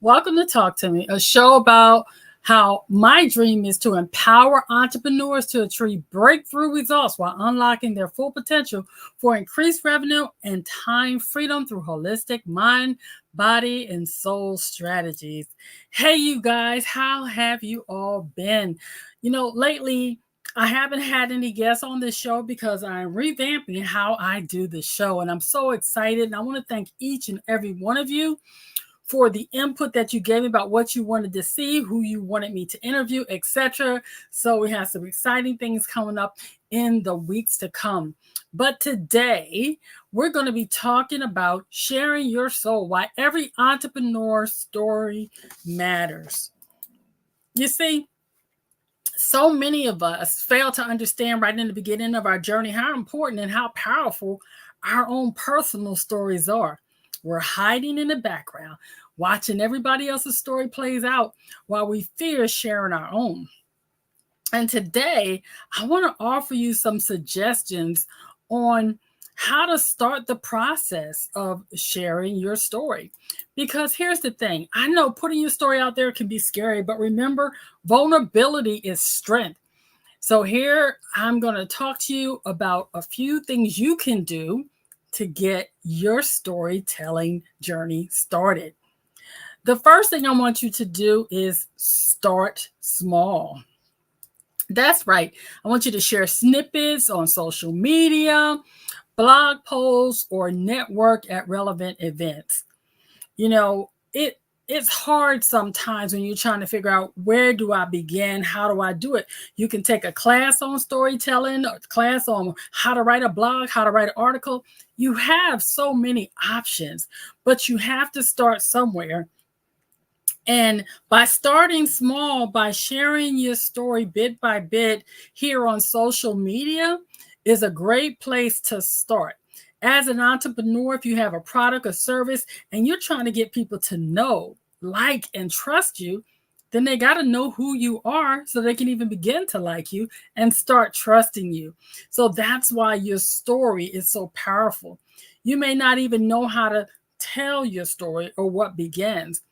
Welcome to Talk to Me, a show about how my dream is to empower entrepreneurs to achieve breakthrough results while unlocking their full potential for increased revenue and time freedom through holistic mind, body, and soul strategies. Hey, you guys, how have you all been? Lately, I haven't had any guests on this show because I'm revamping how I do the show, and I'm so excited. And I want to thank each and every one of you for the input that you gave me about what you wanted to see, who you wanted me to interview, etc. So we have some exciting things coming up in the weeks to come. But today, we're going to be talking about sharing your soul, why every entrepreneur story matters. You see, so many of us fail to understand right in the beginning of our journey how important and how powerful our own personal stories are. We're hiding in the background, watching everybody else's story plays out while we fear sharing our own. And today, I want to offer you some suggestions on how to start the process of sharing your story. Because here's the thing, I know putting your story out there can be scary, but remember, vulnerability is strength. So, here I'm going to talk to you about a few things you can do to get your storytelling journey started. The first thing I want you to do is start small. That's right. I want you to share snippets on social media, blog posts, or network at relevant events. You know, it's hard sometimes when you're trying to figure out where do I begin? How do I do it? You can take a class on storytelling, a class on how to write a blog, how to write an article. You have so many options, but you have to start somewhere. And by starting small, by sharing your story bit by bit here on social media, is a great place to start. As an entrepreneur, if you have a product or service and you're trying to get people to know, like, and trust you, then they got to know who you are so they can even begin to like you and start trusting you. So that's why your story is so powerful. You may not even know how to tell your story or what begins.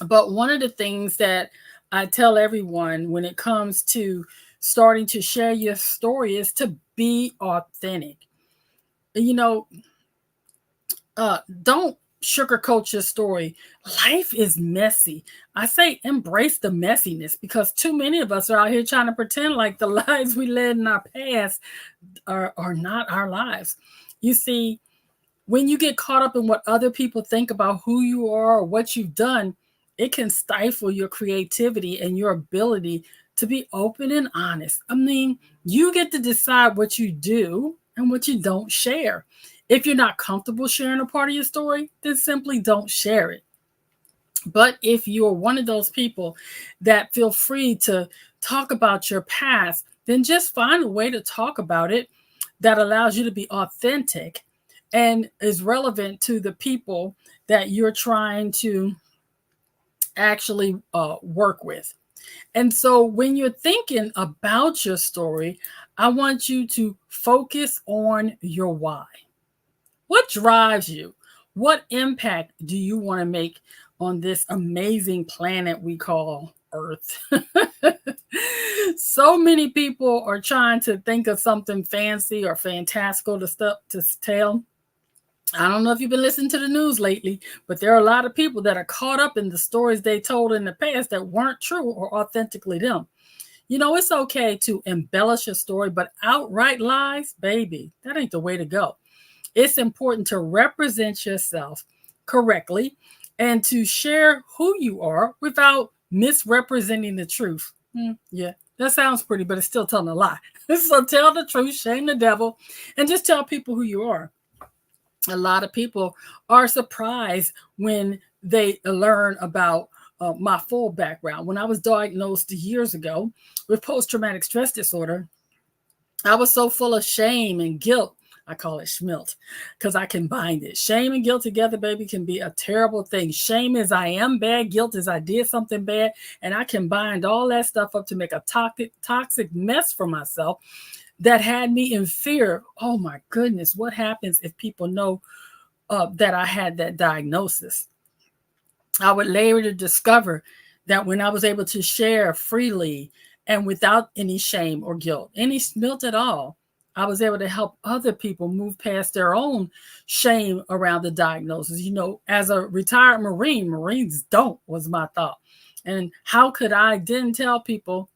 But one of the things that I tell everyone when it comes to starting to share your story is to be authentic. You know, don't sugarcoat your story. Life is messy. I say embrace the messiness because too many of us are out here trying to pretend like the lives we led in our past are not our lives. You see, when you get caught up in what other people think about who you are or what you've done, it can stifle your creativity and your ability to be open and honest. I mean, you get to decide what you do and what you don't share. If you're not comfortable sharing a part of your story, then simply don't share it. But if you're one of those people that feel free to talk about your past, then just find a way to talk about it that allows you to be authentic and is relevant to the people that you're trying to actually work with. And so when you're thinking about your story, I want you to focus on your why. What drives you? What impact do you want to make on this amazing planet we call Earth? So many people are trying to think of something fancy or fantastical to tell. I don't know if you've been listening to the news lately, but there are a lot of people that are caught up in the stories they told in the past that weren't true or authentically them. You know, it's okay to embellish a story, but outright lies, baby, that ain't the way to go. It's important to represent yourself correctly and to share who you are without misrepresenting the truth. Yeah, that sounds pretty, but it's still telling a lie. So tell the truth, shame the devil, and just tell people who you are. A lot of people are surprised when they learn about my full background. When I was diagnosed years ago with post-traumatic stress disorder, I was so full of shame and guilt. I call it schmilt because I combined it. Shame and guilt together, baby, can be a terrible thing. Shame is I am bad. Guilt is I did something bad. And I combined all that stuff up to make a toxic mess for myself that had me in fear. Oh my goodness, what happens if people know that I had that diagnosis? I would later discover that when I was able to share freely and without any shame or guilt, any guilt at all, I was able to help other people move past their own shame around the diagnosis. You know, as a retired Marine, Marines don't, was my thought. And how could I then tell people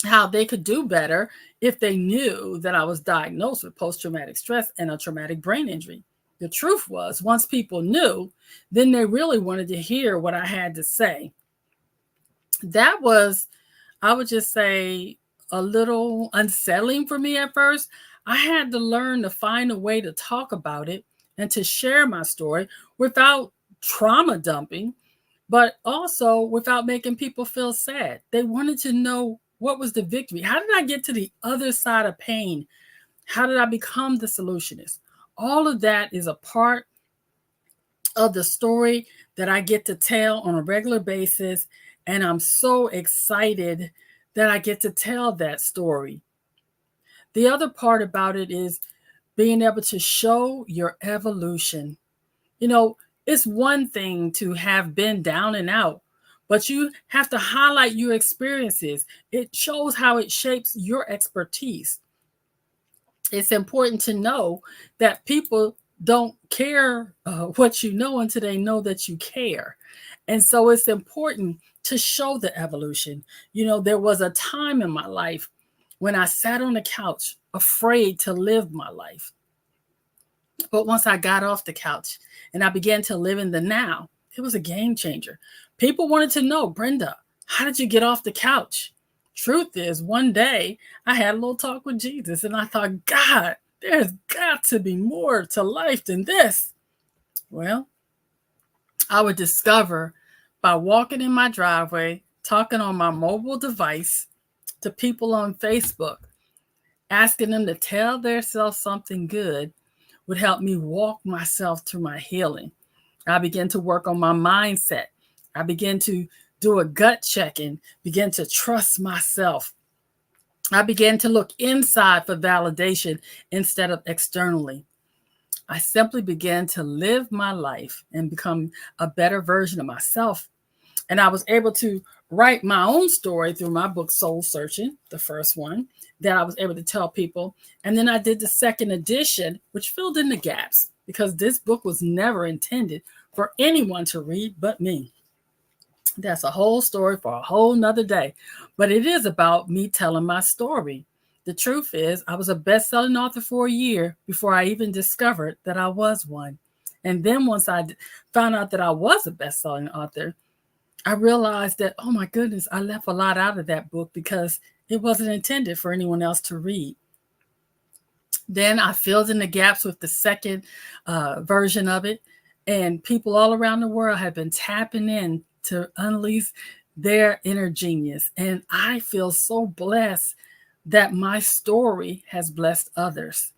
how they could do better if they knew that I was diagnosed with post traumatic stress and a traumatic brain injury? The truth was, once people knew, then they really wanted to hear what I had to say. That was, I would just say, a little unsettling for me at first. I had to learn to find a way to talk about it and to share my story without trauma dumping, but also without making people feel sad. They wanted to know, what was the victory? How did I get to the other side of pain? How did I become the solutionist? All of that is a part of the story that I get to tell on a regular basis. And I'm so excited that I get to tell that story. The other part about it is being able to show your evolution. You know, it's one thing to have been down and out, but you have to highlight your experiences. It shows how it shapes your expertise. It's important to know that people don't care what you know until they know that you care. And so it's important to show the evolution. You know, there was a time in my life when I sat on the couch afraid to live my life. But once I got off the couch and I began to live in the now, it was a game changer. People wanted to know, Brenda, how did you get off the couch? Truth is, one day I had a little talk with Jesus and I thought, God, there's got to be more to life than this. Well, I would discover by walking in my driveway, talking on my mobile device to people on Facebook, asking them to tell themselves something good would help me walk myself through my healing. I began to work on my mindset. I began to do a gut check and begin to trust myself. I began to look inside for validation instead of externally. I simply began to live my life and become a better version of myself. And I was able to write my own story through my book, Soul Searching, the first one that I was able to tell people. And then I did the second edition, which filled in the gaps because this book was never intended for anyone to read but me. That's a whole story for a whole nother day. But it is about me telling my story. The truth is, I was a best-selling author for a year before I even discovered that I was one. And then once I found out that I was a best-selling author, I realized that, oh my goodness, I left a lot out of that book because it wasn't intended for anyone else to read. Then I filled in the gaps with the second version of it. And people all around the world have been tapping in to unleash their inner genius. And I feel so blessed that my story has blessed others.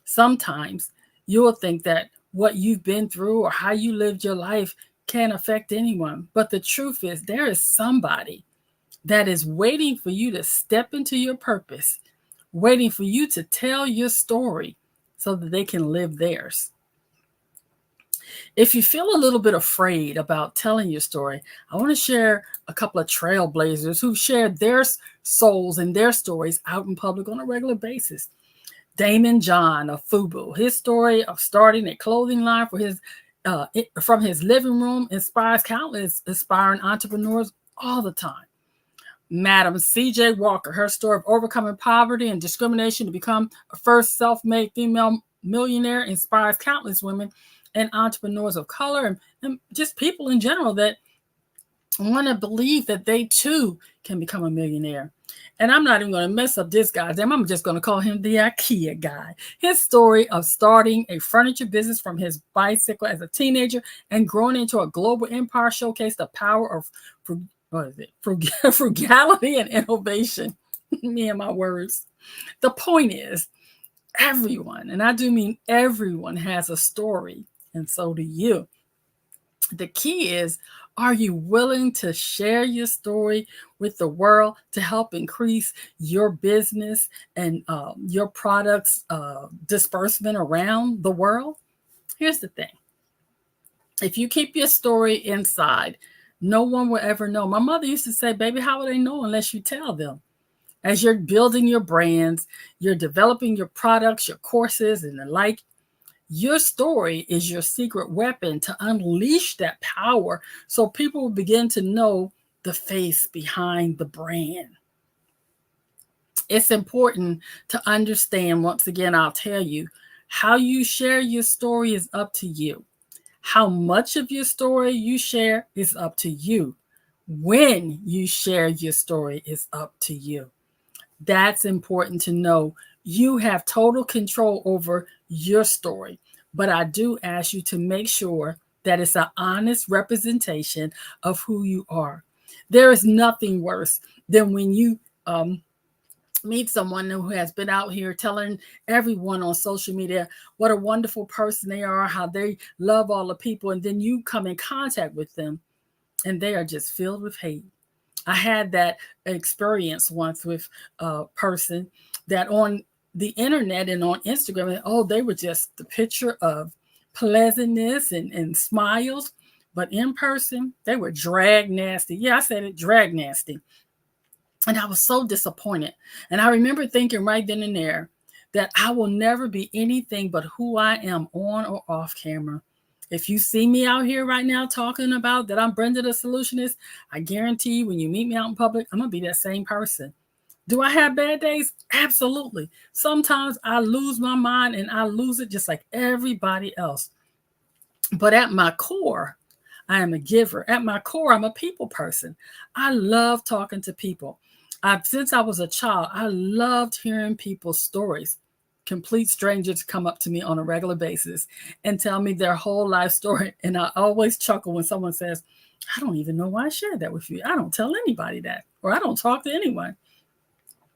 Sometimes you'll think that what you've been through or how you lived your life can't affect anyone. But the truth is, there is somebody that is waiting for you to step into your purpose, waiting for you to tell your story so that they can live theirs. If you feel a little bit afraid about telling your story, I want to share a couple of trailblazers who've shared their souls and their stories out in public on a regular basis. Damon John of FUBU, his story of starting a clothing line for his from his living room inspires countless aspiring entrepreneurs all the time. Madam C.J. Walker, her story of overcoming poverty and discrimination to become a first self-made female millionaire inspires countless women and entrepreneurs of color and just people in general that want to believe that they too can become a millionaire. And I'm not even going to mess up this guy's name. I'm just going to call him the IKEA guy. His story of starting a furniture business from his bicycle as a teenager and growing into a global empire showcased the power of frugality and innovation. Me and my words. The point is, everyone, and I do mean everyone, has a story, and so do you. The key is, are you willing to share your story with the world to help increase your business and your products disbursement around the world? Here's the thing. If you keep your story inside, no one will ever know. My mother used to say, baby, how will they know unless you tell them? As you're building your brands, you're developing your products, your courses, and the like, your story is your secret weapon to unleash that power so people will begin to know the face behind the brand. It's important to understand, once again, I'll tell you, how you share your story is up to you. How much of your story you share is up to you. When you share your story is up to you. That's important to know. You have total control over your story. But I do ask you to make sure that it's an honest representation of who you are. There is nothing worse than when you meet someone who has been out here telling everyone on social media what a wonderful person they are, how they love all the people, and then you come in contact with them and they are just filled with hate. I had that experience once with a person that on the internet and on Instagram, oh, they were just the picture of pleasantness and smiles, but in person, they were drag nasty. Yeah, I said it, drag nasty. And I was so disappointed. And I remember thinking right then and there that I will never be anything but who I am on or off camera. If you see me out here right now talking about that I'm Brenda the Solutionist, I guarantee you when you meet me out in public, I'm going to be that same person. Do I have bad days? Absolutely. Sometimes I lose my mind and I lose it just like everybody else. But at my core, I am a giver. At my core, I'm a people person. I love talking to people. Since I was a child, I loved hearing people's stories. Complete strangers come up to me on a regular basis and tell me their whole life story. And I always chuckle when someone says, I don't even know why I shared that with you. I don't tell anybody that, or I don't talk to anyone.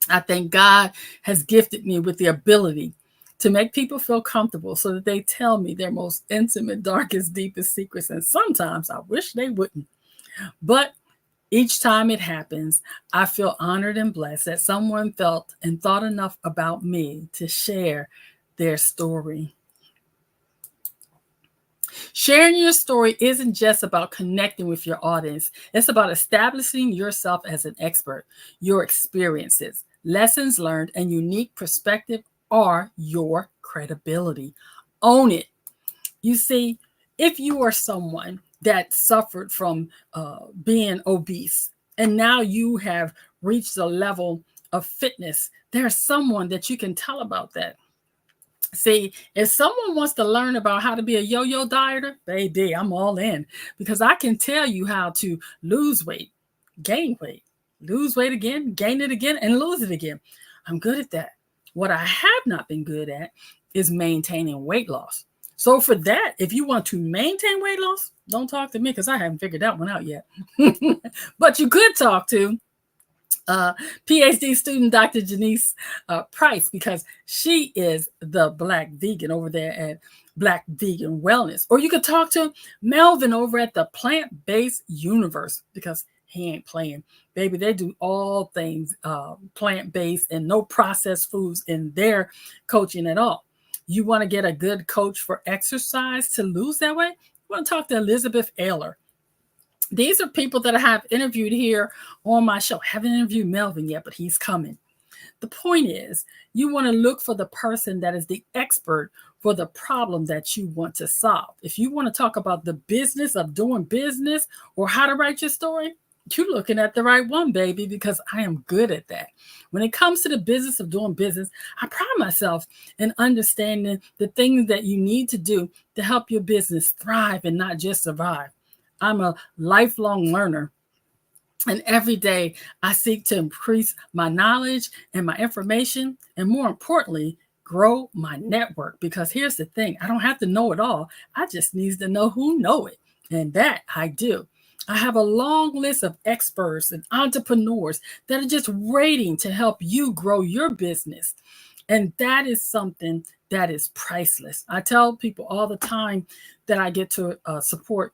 I think God has gifted me with the ability to make people feel comfortable so that they tell me their most intimate, darkest, deepest secrets. And sometimes I wish they wouldn't. But each time it happens, I feel honored and blessed that someone felt and thought enough about me to share their story. Sharing your story isn't just about connecting with your audience, it's about establishing yourself as an expert. Your experiences, lessons learned, and unique perspective are your credibility. Own it. You see, if you are someone that suffered from being obese and now you have reached a level of fitness, there's someone that you can tell about that. See, if someone wants to learn about how to be a yo-yo dieter, baby, I'm all in because I can tell you how to lose weight, gain weight, lose weight again, gain it again, and lose it again. I'm good at that. What I have not been good at is maintaining weight loss. So for that, if you want to maintain weight loss, don't talk to me because I haven't figured that one out yet. But you could talk to PhD student Dr. Janice Price, because she is the Black vegan over there at Black Vegan Wellness. Or you could talk to Melvin over at the Plant-Based Universe, because he ain't playing. Baby, they do all things plant-based and no processed foods in their coaching at all. You want to get a good coach for exercise to lose that weight? You want to talk to Elizabeth Ayler. These are people that I have interviewed here on my show. I haven't interviewed Melvin yet, but he's coming. The point is, you want to look for the person that is the expert for the problem that you want to solve. If you want to talk about the business of doing business or how to write your story, you're looking at the right one, baby, because I am good at that. When it comes to the business of doing business, I pride myself in understanding the things that you need to do to help your business thrive and not just survive. I'm a lifelong learner. And every day I seek to increase my knowledge and my information, and more importantly, grow my network. Because here's the thing, I don't have to know it all. I just need to know who know it. And that I do. I have a long list of experts and entrepreneurs that are just waiting to help you grow your business. And that is something that is priceless. I tell people all the time that I get to support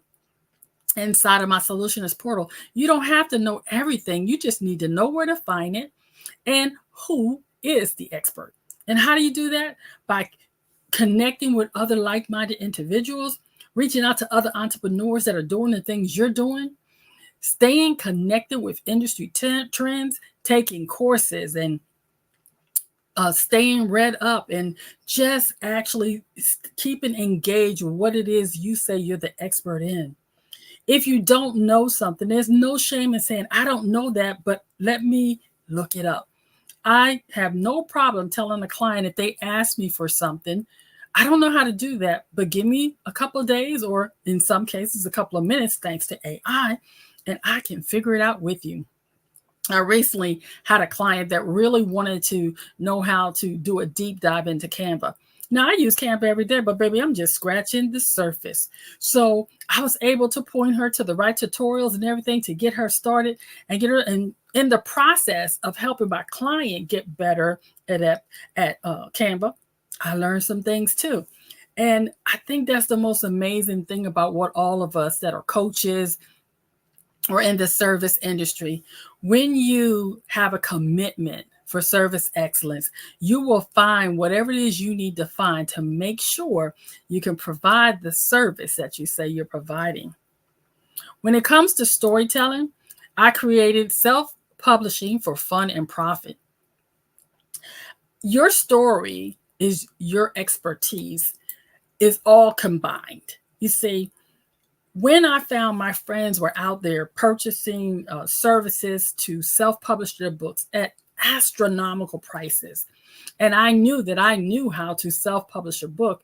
inside of my solutionist portal. You don't have to know everything. You just need to know where to find it and who is the expert. And how do you do that? By connecting with other like-minded individuals reaching out to other entrepreneurs that are doing the things you're doing, staying connected with industry trends, taking courses, and staying read up, and just actually keeping engaged with what it is you say you're the expert in. If you don't know something, there's no shame in saying, I don't know that, but let me look it up. I have no problem telling a client if they ask me for something, I don't know how to do that, but give me a couple of days, or in some cases, a couple of minutes, thanks to AI, and I can figure it out with you. I recently had a client that really wanted to know how to do a deep dive into Canva. Now, I use Canva every day, but baby, I'm just scratching the surface. So I was able to point her to the right tutorials and everything to get her started and get her in the process of helping my client get better at Canva. I learned some things too. And I think that's the most amazing thing about what all of us that are coaches or in the service industry, when you have a commitment for service excellence, you will find whatever it is you need to find to make sure you can provide the service that you say you're providing. When it comes to storytelling, I created self-publishing for fun and profit. Your story is your expertise, is all combined. You see, when I found my friends were out there purchasing services to self-publish their books at astronomical prices, and I knew that I knew how to self-publish a book,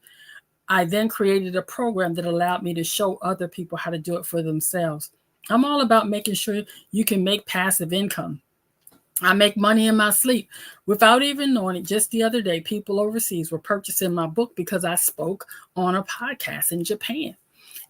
I then created a program that allowed me to show other people how to do it for themselves. I'm all about making sure you can make passive income. I make money in my sleep without even knowing it. Just the other day, people overseas were purchasing my book because I spoke on a podcast in Japan.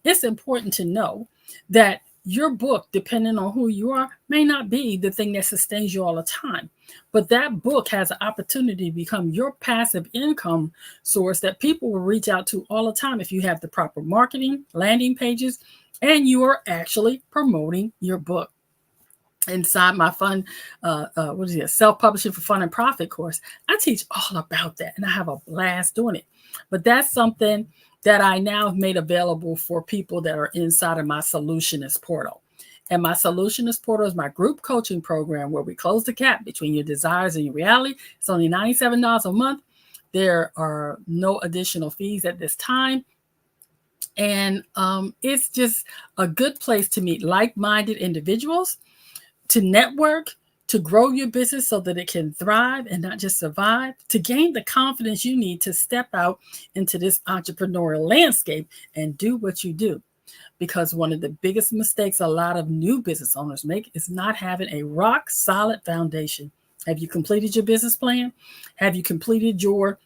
It's important to know that your book, depending on who you are, may not be the thing that sustains you all the time. But that book has an opportunity to become your passive income source that people will reach out to all the time if you have the proper marketing, landing pages, and you are actually promoting your book. Inside my fun, self-publishing for fun and profit course, I teach all about that, and I have a blast doing it. But that's something that I now have made available for people that are inside of my Solutionist portal. And my Solutionist portal is my group coaching program where we close the gap between your desires and your reality. It's only $97 a month. There are no additional fees at this time. And it's just a good place to meet like-minded individuals, to network, to grow your business so that it can thrive and not just survive, to gain the confidence you need to step out into this entrepreneurial landscape and do what you do. Because one of the biggest mistakes a lot of new business owners make is not having a rock solid foundation. Have you completed your business plan? Have you completed your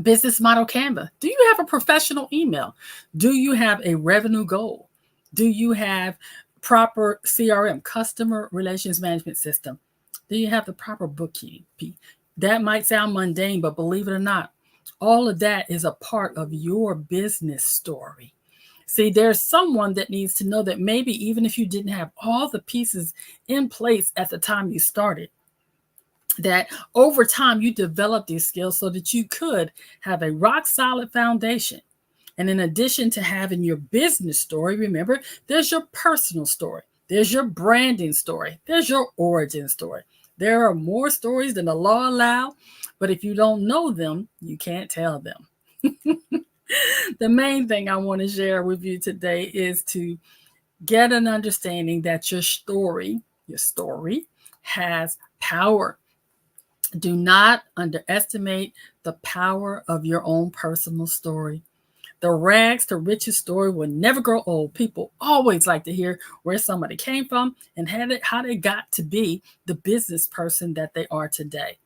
business model Canva? Do you have a professional email? Do you have a revenue goal? Do you have proper CRM, customer relations management system? Do you have the proper bookkeeping? That might sound mundane, but believe it or not, all of that is a part of your business story. See, there's someone that needs to know that maybe even if you didn't have all the pieces in place at the time you started, that over time you develop these skills so that you could have a rock solid foundation. And in addition to having your business story, remember, there's your personal story, there's your branding story, there's your origin story. There are more stories than the law allows, but if you don't know them, you can't tell them. The main thing I want to share with you today is to get an understanding that your story has power. Do not underestimate the power of your own personal story. The rags to riches story will never grow old. People always like to hear where somebody came from and how they got to be the business person that they are today.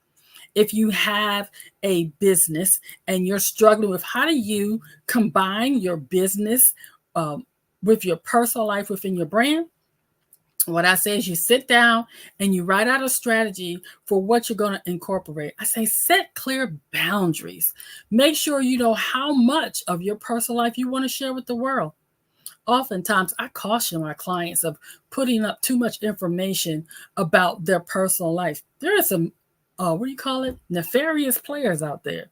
If you have a business and you're struggling with how do you combine your business with your personal life within your brand, what I say is you sit down and you write out a strategy for what you're going to incorporate. I say set clear boundaries. Make sure you know how much of your personal life you want to share with the world. Oftentimes, I caution my clients of putting up too much information about their personal life. There are some, nefarious players out there.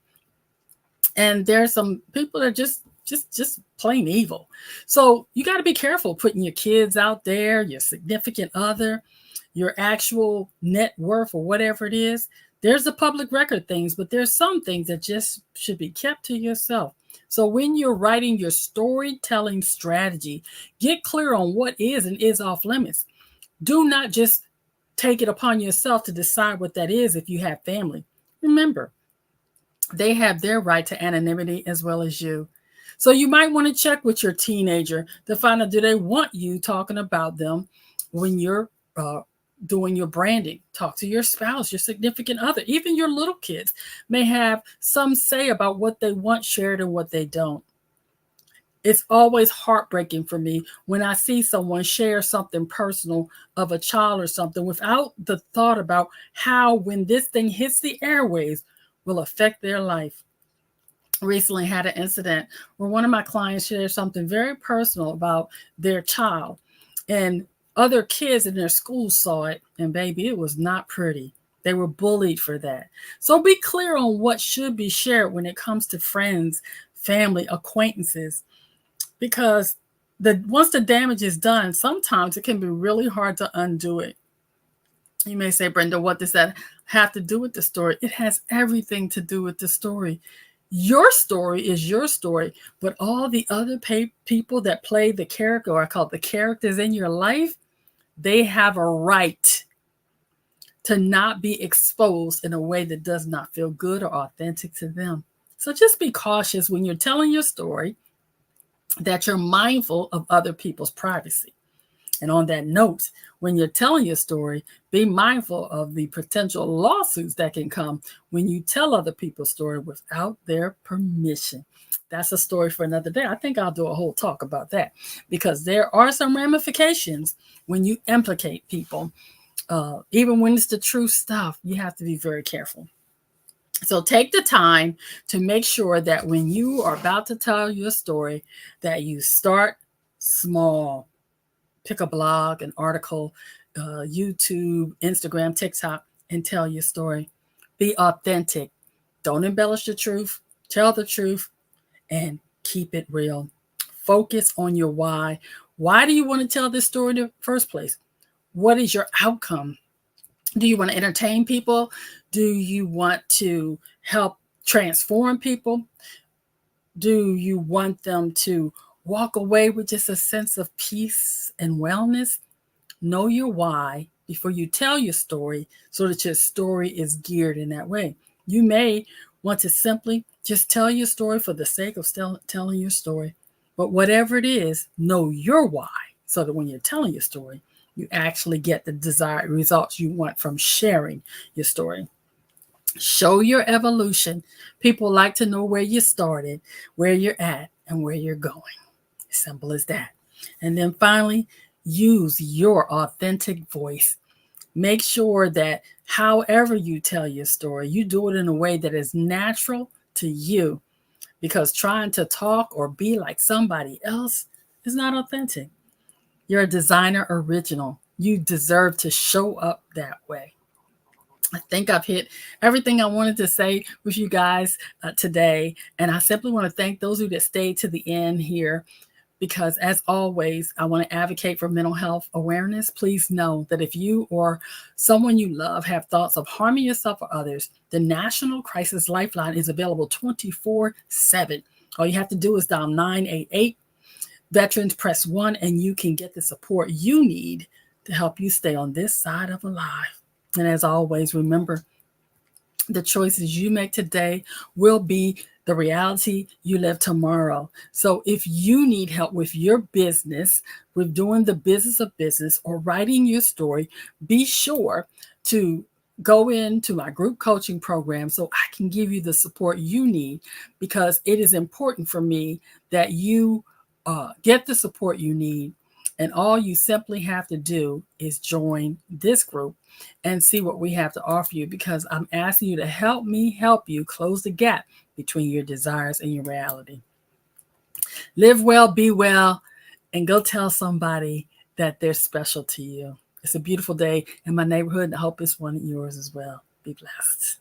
And there are some people that just just plain evil. So you got to be careful putting your kids out there, your significant other, your actual net worth or whatever it is. There's the public record things, but there's some things that just should be kept to yourself. So when you're writing your storytelling strategy, get clear on what is and is off limits. Do not just take it upon yourself to decide what that is if you have family. Remember, they have their right to anonymity as well as you. So you might want to check with your teenager to find out, do they want you talking about them when you're doing your branding? Talk to your spouse, your significant other, even your little kids may have some say about what they want shared and what they don't. It's always heartbreaking for me when I see someone share something personal of a child or something without the thought about how, when this thing hits the airwaves, will affect their life. Recently had an incident where one of my clients shared something very personal about their child, and other kids in their school saw it, and baby, it was not pretty. They were bullied for that. So be clear on what should be shared when it comes to friends, family, acquaintances, because once the damage is done, sometimes it can be really hard to undo it. You may say, Brenda, what does that have to do with the story? It has everything to do with the story. Your story is your story, but all the other people that play the character, or I call it the characters in your life, they have a right to not be exposed in a way that does not feel good or authentic to them. So just be cautious when you're telling your story, that you're mindful of other people's privacy. And on that note, when you're telling your story, be mindful of the potential lawsuits that can come when you tell other people's story without their permission. That's a story for another day. I think I'll do a whole talk about that, because there are some ramifications when you implicate people. Even when it's the true stuff, you have to be very careful. So take the time to make sure that when you are about to tell your story, that you start small. Pick a blog, an article, YouTube, Instagram, TikTok, and tell your story. Be authentic. Don't embellish the truth. Tell the truth and keep it real. Focus on your why. Why do you want to tell this story in the first place? What is your outcome? Do you want to entertain people? Do you want to help transform people? Do you want them to walk away with just a sense of peace and wellness? Know your why before you tell your story, so that your story is geared in that way. You may want to simply just tell your story for the sake of telling your story. But whatever it is, know your why, so that when you're telling your story, you actually get the desired results you want from sharing your story. Show your evolution. People like to know where you started, where you're at, and where you're going. Simple as that. And then finally, use your authentic voice. Make sure that however you tell your story, you do it in a way that is natural to you, because trying to talk or be like somebody else is not authentic. You're a designer original. You deserve to show up that way. I think I've hit everything I wanted to say with you guys today. And I simply want to thank those who that stayed to the end here, because as always, I want to advocate for mental health awareness. Please know that if you or someone you love have thoughts of harming yourself or others, the National Crisis Lifeline is available 24/7. All you have to do is dial 988. Veterans, press 1, and you can get the support you need to help you stay on this side of alive. And as always, remember, the choices you make today will be the reality you live tomorrow. So if you need help with your business, with doing the business of business, or writing your story, be sure to go into my group coaching program so I can give you the support you need, because it is important for me that you get the support you need. And all you simply have to do is join this group and see what we have to offer you, because I'm asking you to help me help you close the gap between your desires and your reality. Live well, be well, and go tell somebody that they're special to you. It's a beautiful day in my neighborhood, and I hope it's one of yours as well. Be blessed.